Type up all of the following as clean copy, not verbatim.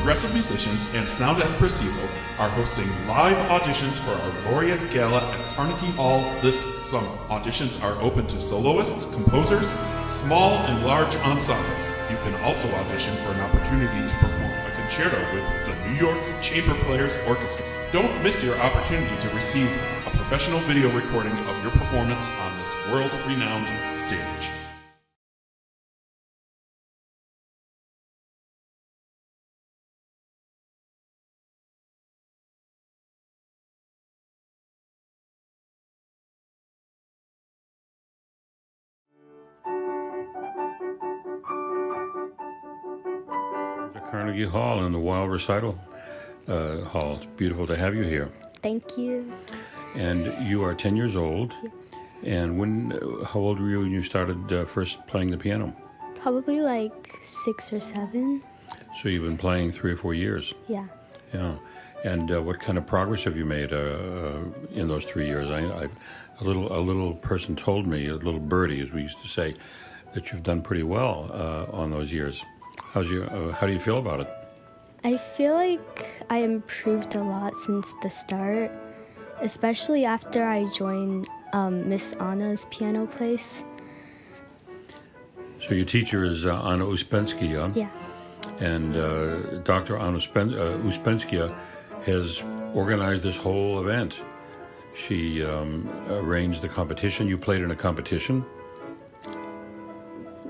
progressive musicians and Sound Espressivo are hosting live auditions for our Laureate Gala at Carnegie Hall this summer. Auditions are open to soloists, composers, small and large ensembles. You can also audition for an opportunity to perform a concerto with the New York Chamber Players Orchestra. Don't miss your opportunity to receive a professional video recording of your performance on this world-renowned stage. Carnegie Hall in the Weill Recital Hall. It's beautiful to have you here. Thank you. And you are 10 years old. Yeah. And how old were you when you started first playing the piano? Probably like 6 or 7. So you've been playing 3 or 4 years. Yeah. Yeah. And what kind of progress have you made in those 3 years? A little person told me, a little birdie, as we used to say, that you've done pretty well on those years. How do you feel about it? I feel like I improved a lot since the start, especially after I joined Miss Anna's piano place. So your teacher is Anna Uspensky, huh? Yeah. And Dr. Anna Uspensky has organized this whole event. She arranged the competition. You played in a competition?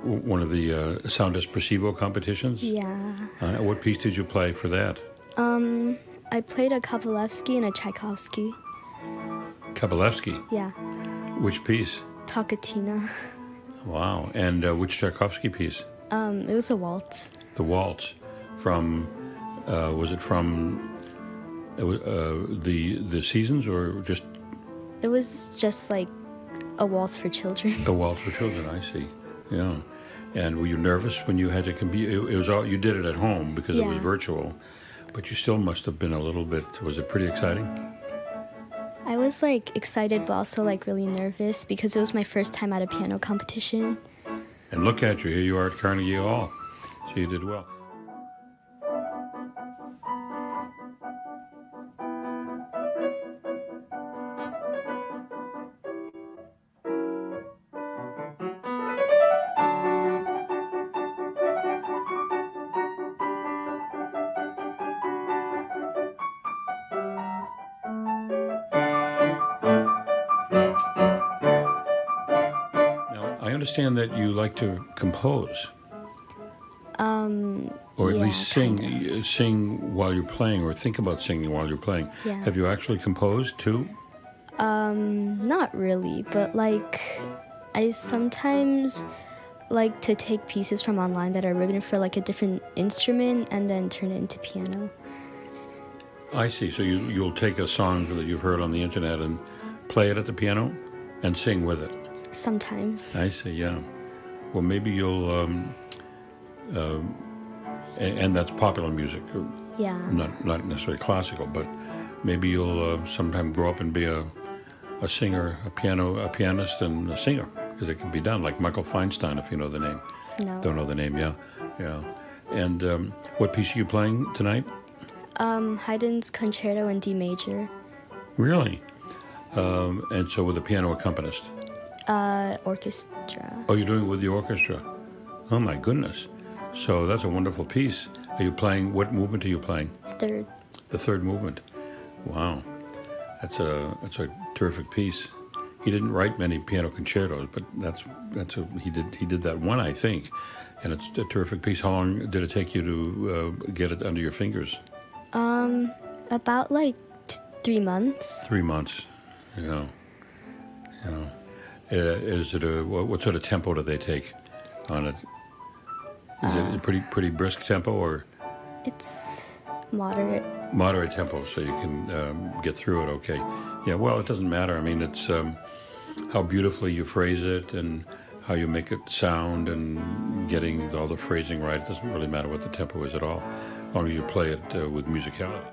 One of the Sound Espressivo competitions? Yeah. What piece did you play for that? I played a Kavalevsky and a Tchaikovsky. Kabalevsky? Yeah. Which piece? Tocatina. Wow. And which Tchaikovsky piece? It was a waltz. The waltz. From, was it from the Seasons or just? It was just like a waltz for children. A waltz for children, I see. Yeah. And were you nervous when you had to compete? It was all, you did it at home because it was virtual, but you still must have been a little bit, was it pretty exciting? I was like excited but also like really nervous because it was my first time at a piano competition. And look at you, here you are at Carnegie Hall. So you did well. I understand that you like to compose. Or at least sing while you're playing, or think about singing while you're playing. Yeah. Have you actually composed too? Not really, but like I sometimes like to take pieces from online that are written for like a different instrument and then turn it into piano. I see. So you'll take a song that you've heard on the internet and play it at the piano and sing with it. Sometimes. I see, yeah. Well, maybe you'll, and that's popular music. Yeah. Not necessarily classical, but maybe you'll sometime grow up and be a singer, a pianist and a singer, because it can be done, like Michael Feinstein, if you know the name. No. Don't know the name, yeah. And what piece are you playing tonight? Haydn's Concerto in D major. Really? And so with a piano accompanist? Orchestra. Oh, you're doing it with the orchestra? Oh my goodness. So that's a wonderful piece. Are you playing, what movement are you playing? Third. The third movement. Wow. That's a terrific piece. He didn't write many piano concertos, but he did that one, I think. And it's a terrific piece. How long did it take you to get it under your fingers? About like 3 months. 3 months. Yeah. Is it what sort of tempo do they take on it? Is it a pretty brisk tempo or? It's moderate. Moderate tempo, so you can get through it okay. Yeah, well, it doesn't matter. I mean, it's how beautifully you phrase it and how you make it sound and getting all the phrasing right. It doesn't really matter what the tempo is at all, as long as you play it with musicality.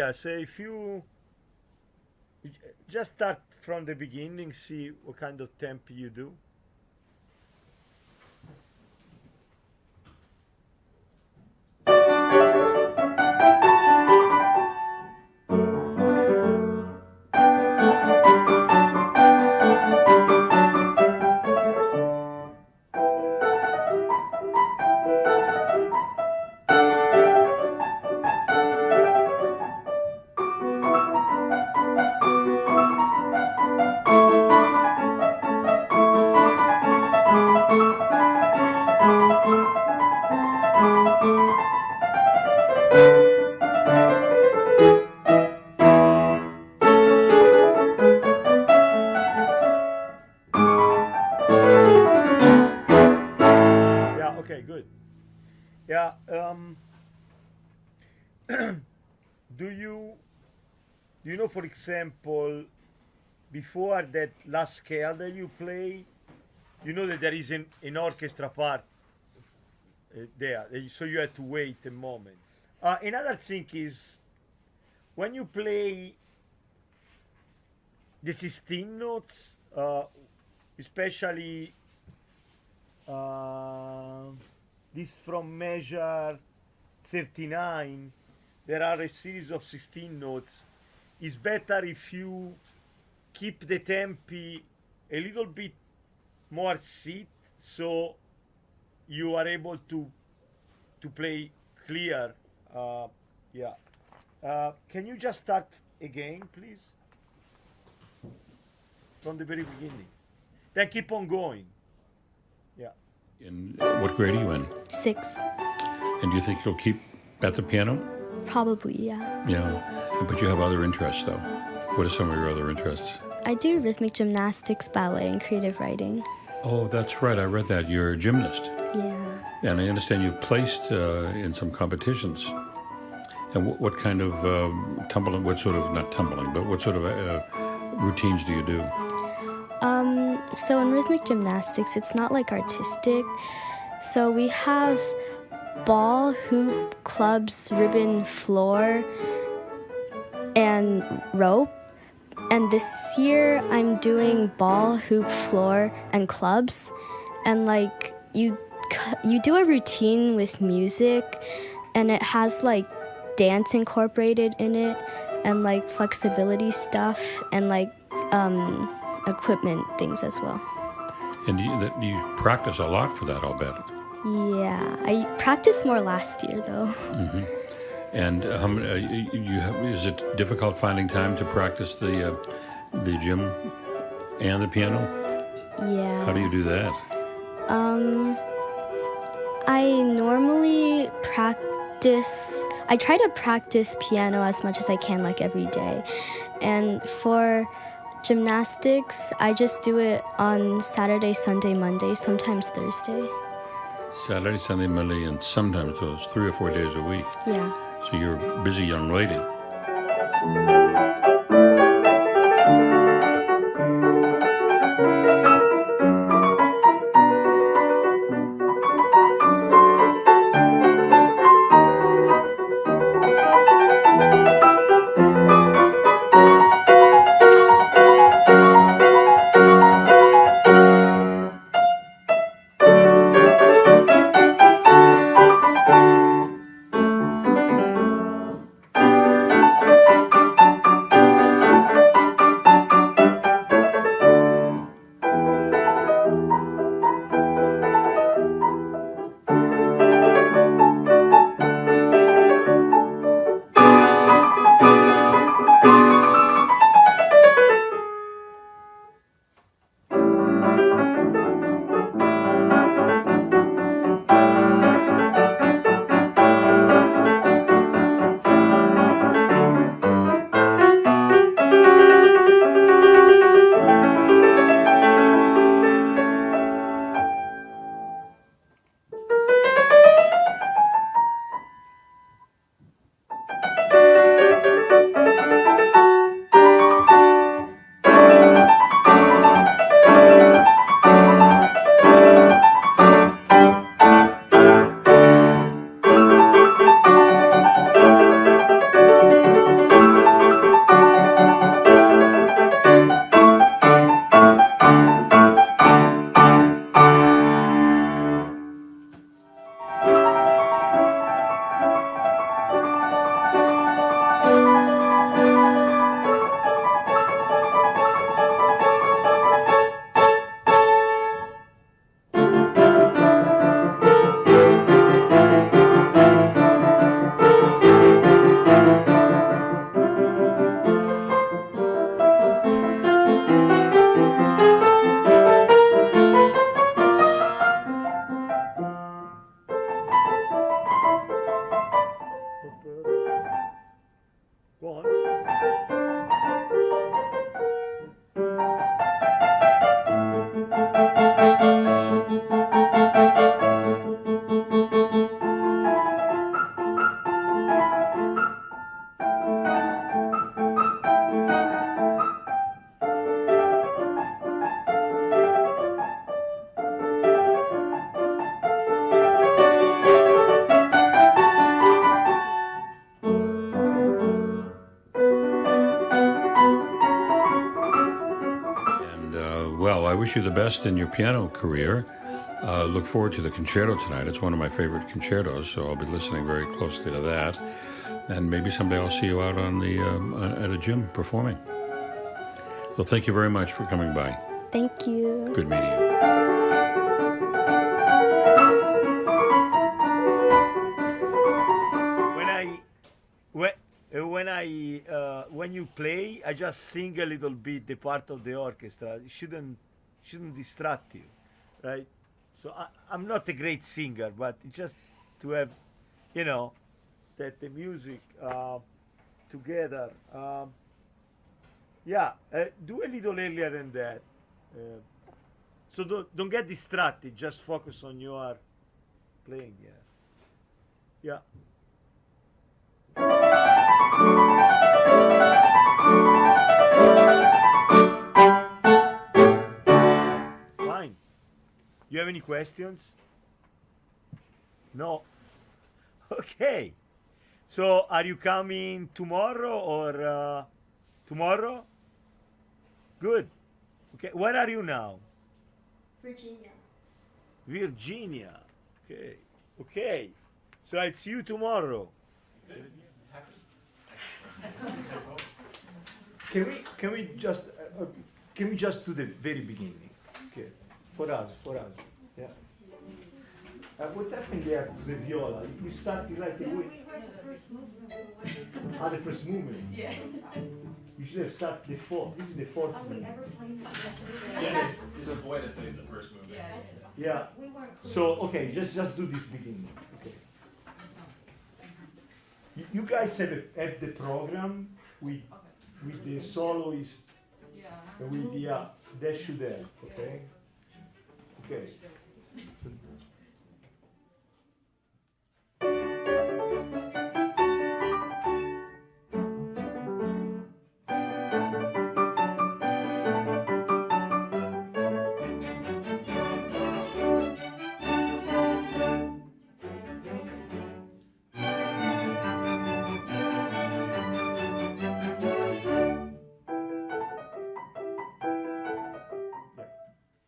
Lucia, so if you just start from the beginning, see what kind of tempo you do. Yeah, okay, good. Yeah, do you know, for example, before that last scale that you play, you know that there is an orchestra part there, so you have to wait a moment. Another thing is when you play the 16 notes, especially this from measure 39, there are a series of 16 notes. It's better if you keep the tempi a little bit more sit, so you are able to play clear. Yeah. Can you just start again, please? From the very beginning. Then keep on going. Yeah. In what grade are you in? 6th. And do you think you'll keep at the piano? Probably, yeah. Yeah, but you have other interests, though. What are some of your other interests? I do rhythmic gymnastics, ballet, and creative writing. Oh, that's right. I read that. You're a gymnast. Yeah. And I understand you've placed in some competitions. And what kind of tumbling, what sort of, not tumbling, but what sort of routines do you do? So in rhythmic gymnastics, it's not like artistic. So we have ball, hoop, clubs, ribbon, floor, and rope. And this year I'm doing ball, hoop, floor, and clubs. And like you do a routine with music, and it has like dance incorporated in it, and like flexibility stuff, and like equipment things as well. And you practice a lot for that, I'll bet. Yeah, I practiced more last year though. Mm-hmm. And is it difficult finding time to practice the gym and the piano? Yeah. How do you do that? I normally practice. I try to practice piano as much as I can, like every day. And for gymnastics, I just do it on Saturday, Sunday, Monday, sometimes Thursday. Saturday, Sunday, Monday, and sometimes so it's 3 or 4 days a week. Yeah. So you're a busy young lady. wish you the best in your piano career. Look forward to the concerto tonight. It's one of my favorite concertos, so I'll be listening very closely to that. And maybe someday I'll see you out on the at a gym performing. Well, thank you very much for coming by. Thank you. Good meeting you. When you play, I just sing a little bit the part of the orchestra. It shouldn't distract you, right? So I'm not a great singer, but just to have, that the music together. Do a little earlier than that. So don't get distracted. Just focus on your playing. Yeah. Fine. You have any questions? No? Okay. So are you coming tomorrow or tomorrow? Good. Okay. Where are you now? Virginia. Okay. So I'll see you tomorrow. Can we just do the very beginning? Okay. For us. Yeah. What happened there to the viola? We started right away. The first movement. Yeah. You should have started the fourth. This is the fourth movement. Yes, there's a boy that plays the first movement. Yeah. So okay, just do this beginning. Okay. You guys have the program with the soloist with the that should have. Okay.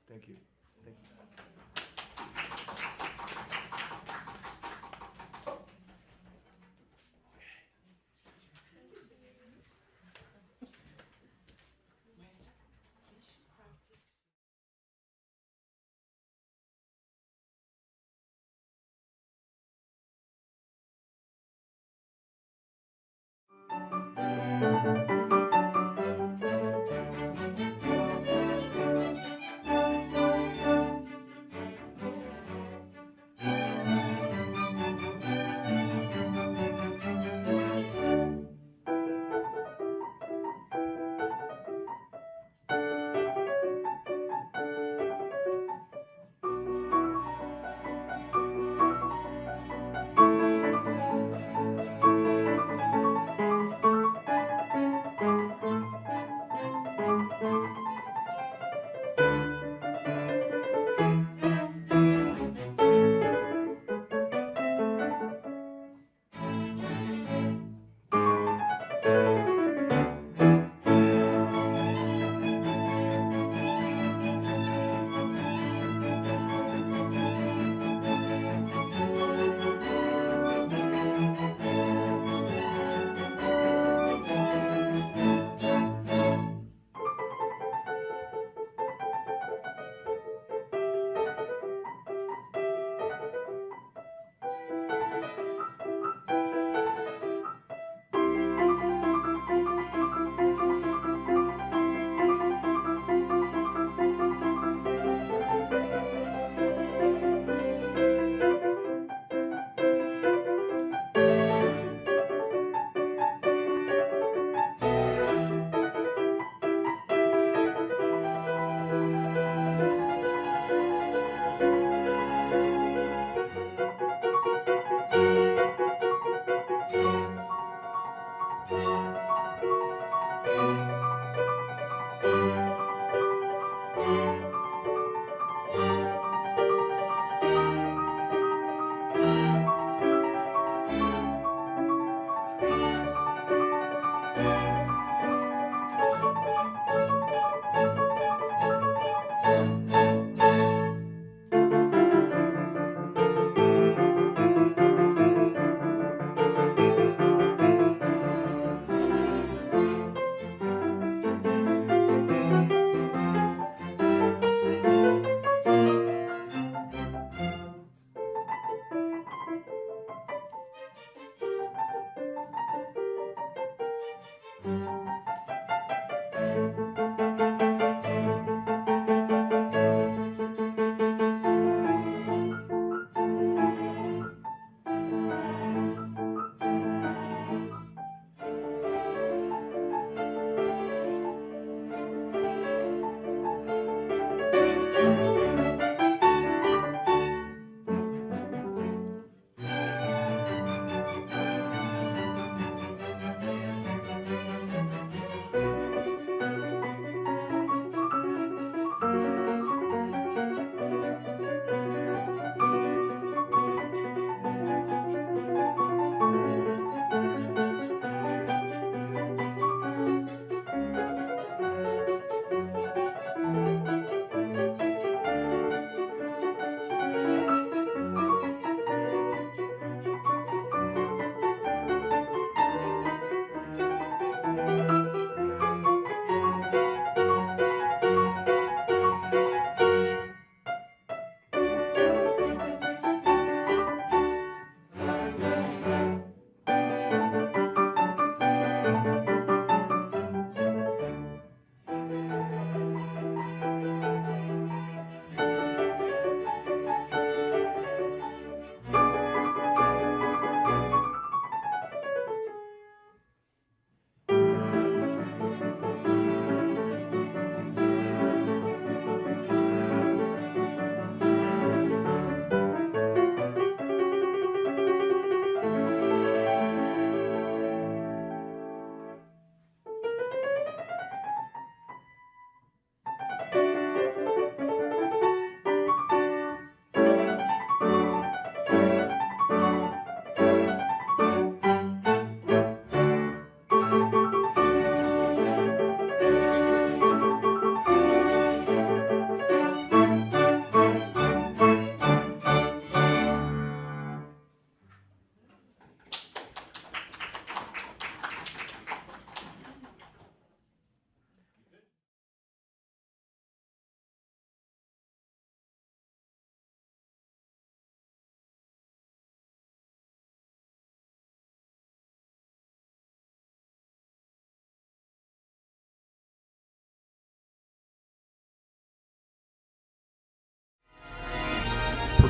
Thank you.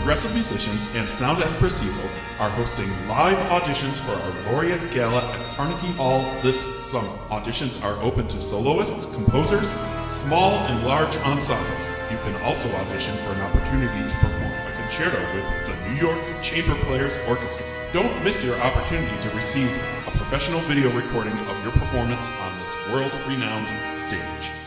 progressive musicians and Sound Espressivo are hosting live auditions for our Laureate Gala at Carnegie Hall this summer. Auditions are open to soloists, composers, small and large ensembles. You can also audition for an opportunity to perform a concerto with the New York Chamber Players Orchestra. Don't miss your opportunity to receive a professional video recording of your performance on this world-renowned stage.